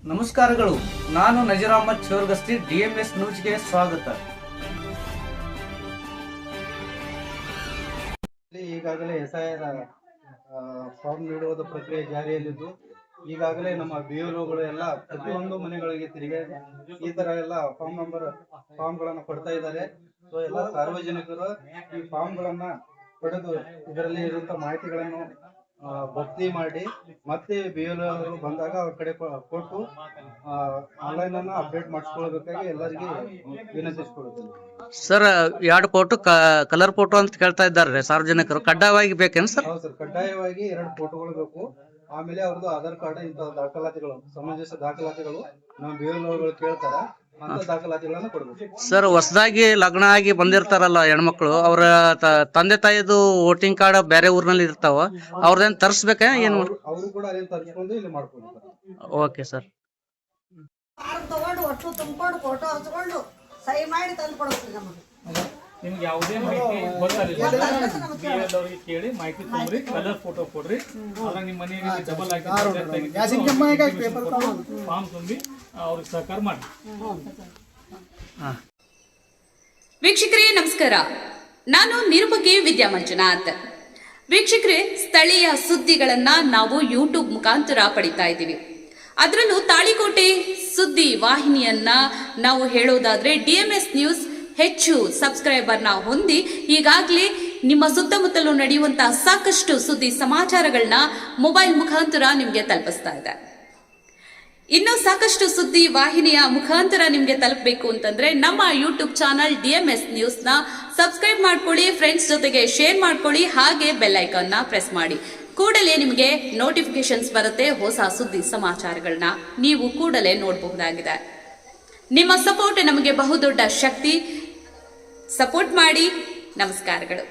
ನಮಸ್ಕಾರಗಳು. ನಾನು ನಜೀರ್ ಅಹಮದ್ ಚೋರ್ಗಸ್ತಿ, DMS ನ್ಯೂಸ್ಗೆ ಸ್ವಾಗತ. ಈಗಾಗಲೇ SIR ಫಾರ್ಮ್ ನೀಡುವುದು ಪ್ರಕ್ರಿಯೆ ಜಾರಿಯಲ್ಲಿದ್ದು, ಈಗಾಗಲೇ ನಮ್ಮ BLOಗಳು ಎಲ್ಲ ಪ್ರತಿಯೊಂದು ಮನೆಗಳಿಗೆ ತಿರುಗಿ ಈ ತರ ಎಲ್ಲ ಫಾರ್ಮ್ಗಳನ್ನು ಕೊಡ್ತಾ ಇದ್ದಾರೆ. ಸೊ ಎಲ್ಲ ಸಾರ್ವಜನಿಕರು ಈ ಫಾರ್ಮ್ಗಳನ್ನ ಪಡೆದು ಇದರಲ್ಲಿ ಇರುವಂತಹ ಮಾಹಿತಿಗಳನ್ನು ಭರ್ತಿ ಮಾಡಿ ಮತ್ತೆ BLO ಬಂದಾಗ ಅವ್ರ ಕಡೆ ಕೊಟ್ಟು ಆನ್ಲೈನ್ ಅನ್ನ ಅಪ್ಡೇಟ್ ಮಾಡಿಸ್ಕೊಳ್ಬೇಕಾಗಿ ಎಲ್ಲರಿಗೆ ವಿನಂತಿಸಿಕೊಳ್ಳುತ್ತೇನೆ. ಸರ್, 2 ಫೋಟೋ ಕಲರ್ ಫೋಟೋ ಅಂತ ಕೇಳ್ತಾ ಇದ್ದಾರೆ ಸಾರ್ವಜನಿಕರು, ಕಡ್ಡಾಯವಾಗಿ ಬೇಕೇನು ಸರ್? ಹೌದು ಸರ್, ಕಡ್ಡಾಯವಾಗಿ 2 ಫೋಟೋಗಳು ಬೇಕು. ಆಮೇಲೆ ಅವ್ರದ್ದು ಆಧಾರ್ ಕಾರ್ಡ್, ಇಂಥ ದಾಖಲಾತಿಗಳು, ಸಮಂಜಸ ದಾಖಲಾತಿಗಳು ನಮ್ಮ BLOಗಳು ಕೇಳ್ತಾರ, ಅಂತ ದಾಖಲಾತಿಗಳನ್ನ ಕೊಡ್ಬೇಕು. ಸರ್, ಹೊಸದಾಗಿ ಲಗ್ನ ಆಗಿ ಬಂದಿರ್ತಾರಲ್ಲ ಹೆಣ್ಮಕ್ಳು, ಅವ್ರ ತಂದೆ ತಾಯಿದು ವೋಟಿಂಗ್ ಕಾರ್ಡ್ ಬೇರೆ ಊರಿನಲ್ಲಿ ಇರ್ತಾವ, ಅವ್ರದೇನ್ ತರಿಸ್ಬೇಕಾ ಏನು? ಅವರು ಕೂಡ ಅದೇನು ತರಿಸ್ಕೊಂಡು ಇಲ್ಲಿ ಮಾಡ್ಕೊಳ್ತಾರೆ. Okay sir. ತಗೊಂಡು ಒಟ್ಟು ತುಂಬಿಕೊಂಡು ಫೋಟೋ ಹಚ್ಕೊಂಡು ಸಹಿ ಮಾಡಿ ತಂದು ಕೊಡ್ತೀವಿ. ನಮಗೆ ನಿಮ್ಗೆ ಯಾವುದೇ ಮಾಹಿತಿ ಗೊತ್ತಾಗಲಿಲ್ಲ BLOರಿಗೆ ಕೇಳಿ ಮಾಹಿತಿ ತುಂಬ್ರಿ, ಕಲರ್ ಫೋಟೋ ಕೊಡ್ರಿ. ಅದ್ರಾಗ ನಿಮ್ಮ ಮನೆಗೆ ಡಬಲ್ ಆಗಿ ಫಾರ್ಮ್ ತುಂಬಿ ಅವ್ರಿಗೆ ಸಹಕಾರ ಮಾಡಿ. ವೀಕ್ಷಕರೇ ನಮಸ್ಕಾರ, ನಾನು ನಿರುಪಗೆ ವಿದ್ಯಾ ಮಂಜುನಾಥ್. ವೀಕ್ಷಕರೇ, ಸ್ಥಳೀಯ ಸುದ್ದಿಗಳನ್ನ ನಾವು ಯೂಟ್ಯೂಬ್ ಮುಖಾಂತರ ಪಡಿತಾ ಇದ್ದೀವಿ. ಅದರಲ್ಲೂ ತಾಳಿಕೋಟೆ ಸುದ್ದಿ ವಾಹಿನಿಯನ್ನ ನಾವು ಹೇಳೋದಾದ್ರೆ DMS ನ್ಯೂಸ್ ಹೆಚ್ಚು ಸಬ್ಸ್ಕ್ರೈಬರ್ನ ಹೊಂದಿ ಈಗಾಗಲೇ ನಿಮ್ಮ ಸುತ್ತಮುತ್ತಲೂ ನಡೆಯುವಂತಹ ಸಾಕಷ್ಟು ಸುದ್ದಿ ಸಮಾಚಾರಗಳನ್ನ ಮೊಬೈಲ್ ಮುಖಾಂತರ ನಿಮಗೆ ತಲುಪಿಸ್ತಾ ಇದೆ. ಇನ್ನು ಸಾಕಷ್ಟು ಸುದ್ದಿ ವಾಹಿನಿಯ ಮುಖಾಂತರ ನಿಮಗೆ ತಲುಪಬೇಕು ಅಂತಂದ್ರೆ ನಮ್ಮ ಯೂಟ್ಯೂಬ್ ಚಾನಲ್ DMS ನ್ಯೂಸ್ನ ಸಬ್ಸ್ಕ್ರೈಬ್ ಮಾಡ್ಕೊಳ್ಳಿ, ಫ್ರೆಂಡ್ಸ್ ಜೊತೆಗೆ ಶೇರ್ ಮಾಡ್ಕೊಳ್ಳಿ, ಹಾಗೆ ಬೆಲ್ ಐಕಾನ್ನ ಪ್ರೆಸ್ ಮಾಡಿ. ಕೂಡಲೇ ನಿಮಗೆ ನೋಟಿಫಿಕೇಶನ್ಸ್ ಬರುತ್ತೆ, ಹೊಸ ಸುದ್ದಿ ಸಮಾಚಾರಗಳನ್ನ ನೀವು ಕೂಡಲೇ ನೋಡಬಹುದಾಗಿದೆ. ನಿಮ್ಮ ಸಪೋರ್ಟ್ ನಮಗೆ ಬಹುದೊಡ್ಡ ಶಕ್ತಿ. ಸಪೋರ್ಟ್ ಮಾಡಿ. ನಮಸ್ಕಾರಗಳು.